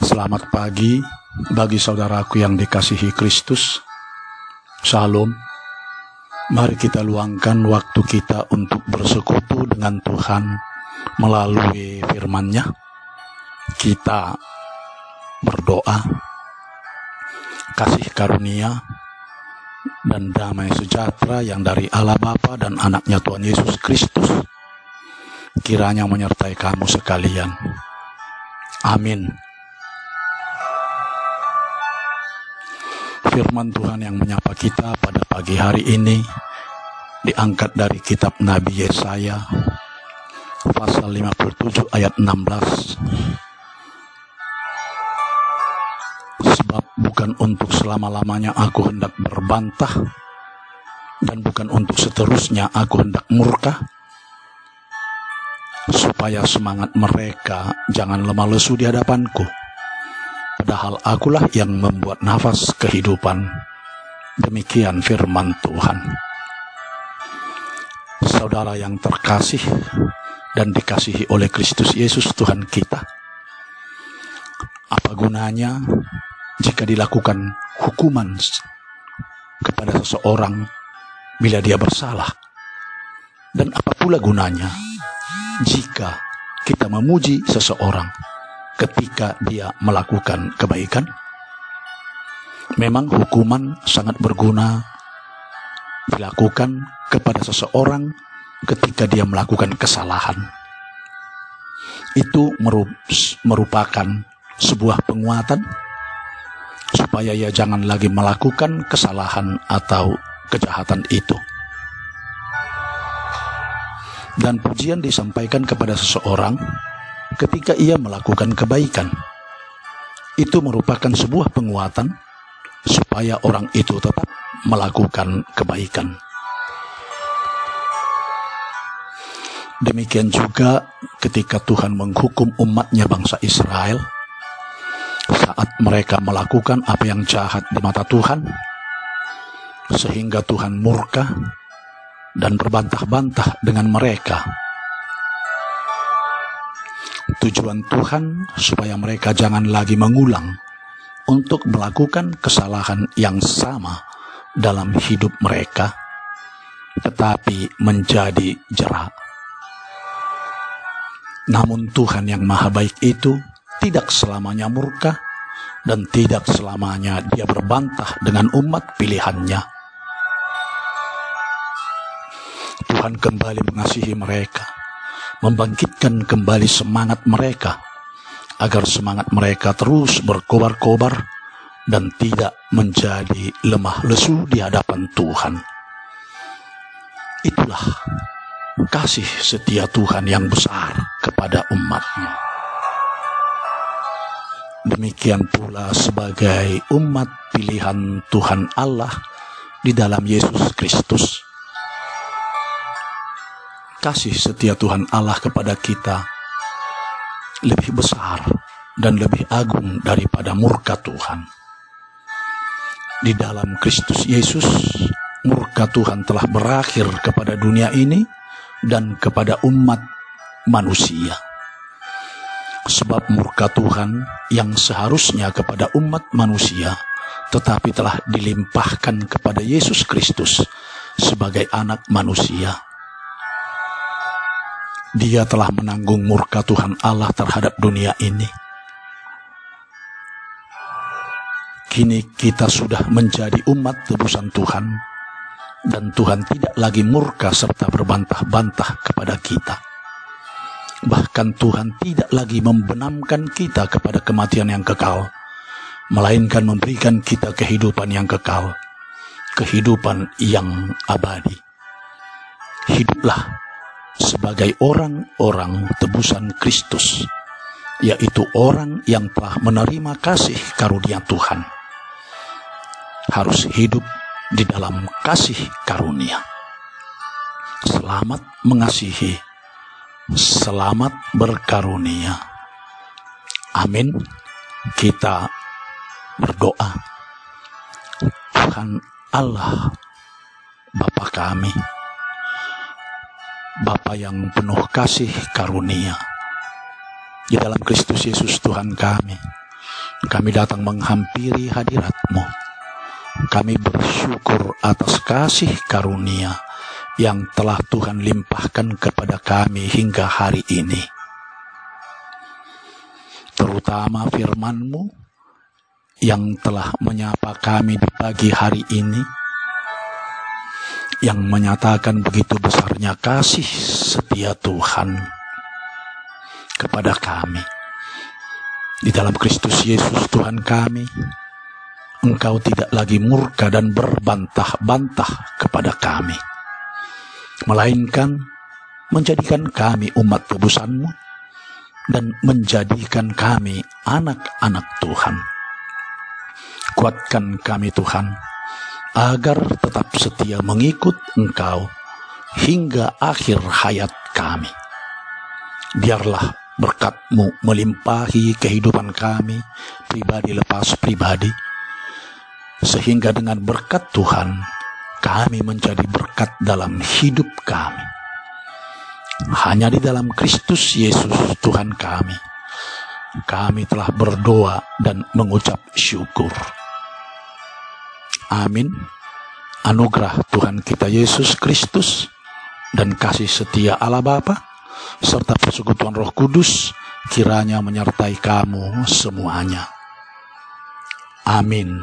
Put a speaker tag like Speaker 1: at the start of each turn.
Speaker 1: Selamat pagi bagi saudaraku yang dikasihi Kristus. Shalom. Mari kita luangkan waktu kita untuk bersekutu dengan Tuhan melalui firman-Nya. Kita berdoa, kasih karunia dan damai sejahtera yang dari Allah Bapa dan Anaknya Tuhan Yesus Kristus kiranya menyertai kamu sekalian. Amin. Firman Tuhan yang menyapa kita pada pagi hari ini diangkat dari kitab Nabi Yesaya pasal 57 ayat 16. Sebab bukan untuk selama-lamanya aku hendak berbantah, dan bukan untuk seterusnya aku hendak murka, supaya semangat mereka jangan lemah lesu di hadapanku. Padahal akulah yang membuat nafas kehidupan. Demikian firman Tuhan. Saudara yang terkasih dan dikasihi oleh Kristus Yesus Tuhan kita, apa gunanya jika dilakukan hukuman kepada seseorang bila dia bersalah? Dan apa pula gunanya jika kita memuji seseorang ketika dia melakukan kebaikan? Memang hukuman sangat berguna dilakukan kepada seseorang ketika dia melakukan kesalahan. Itu merupakan sebuah penguatan supaya ia jangan lagi melakukan kesalahan atau kejahatan itu. Dan pujian disampaikan kepada seseorang ketika ia melakukan kebaikan. Itu merupakan sebuah penguatan supaya orang itu tetap melakukan kebaikan. Demikian juga ketika Tuhan menghukum umatnya bangsa Israel saat mereka melakukan apa yang jahat di mata Tuhan, sehingga Tuhan murka dan berbantah-bantah dengan mereka. Tujuan Tuhan supaya mereka jangan lagi mengulang untuk melakukan kesalahan yang sama dalam hidup mereka, tetapi menjadi jera. Namun Tuhan yang maha baik itu tidak selamanya murka dan tidak selamanya dia berbantah dengan umat pilihannya. Tuhan kembali mengasihi mereka, membangkitkan kembali semangat mereka, agar semangat mereka terus berkobar-kobar dan tidak menjadi lemah lesu di hadapan Tuhan. Itulah kasih setia Tuhan yang besar kepada umat-Nya. Demikian pula sebagai umat pilihan Tuhan Allah di dalam Yesus Kristus, kasih setia Tuhan Allah kepada kita lebih besar dan lebih agung daripada murka Tuhan. Di dalam Kristus Yesus, murka Tuhan telah berakhir kepada dunia ini dan kepada umat manusia. Sebab murka Tuhan yang seharusnya kepada umat manusia, tetapi telah dilimpahkan kepada Yesus Kristus sebagai anak manusia. Dia telah menanggung murka Tuhan Allah terhadap dunia ini. Kini kita sudah menjadi umat tebusan Tuhan, dan Tuhan tidak lagi murka serta berbantah-bantah kepada kita. Bahkan Tuhan tidak lagi membenamkan kita kepada kematian yang kekal, melainkan memberikan kita kehidupan yang kekal, kehidupan yang abadi. Hiduplah sebagai orang-orang tebusan Kristus, yaitu orang yang telah menerima kasih karunia Tuhan. Harus hidup di dalam kasih karunia. Selamat mengasihi, selamat berkarunia. Amin. Kita berdoa. Tuhan Allah Bapa kami, Bapa yang penuh kasih karunia, di dalam Kristus Yesus Tuhan kami, kami datang menghampiri hadirat-Mu. Kami bersyukur atas kasih karunia yang telah Tuhan limpahkan kepada kami hingga hari ini. Terutama firman-Mu yang telah menyapa kami di pagi hari ini, yang menyatakan begitu besarnya kasih setia Tuhan kepada kami. Di dalam Kristus Yesus Tuhan kami, Engkau tidak lagi murka dan berbantah-bantah kepada kami, melainkan menjadikan kami umat tebusan-Mu dan menjadikan kami anak-anak Tuhan. Kuatkan kami Tuhan, agar tetap setia mengikut Engkau hingga akhir hayat kami. Biarlah berkat-Mu melimpahi kehidupan kami, pribadi lepas pribadi, sehingga dengan berkat Tuhan, kami menjadi berkat dalam hidup kami. Hanya di dalam Kristus Yesus Tuhan kami telah berdoa dan mengucap syukur. Amin. Anugerah Tuhan kita Yesus Kristus dan kasih setia Allah Bapa serta persekutuan Roh Kudus kiranya menyertai kamu semuanya. Amin.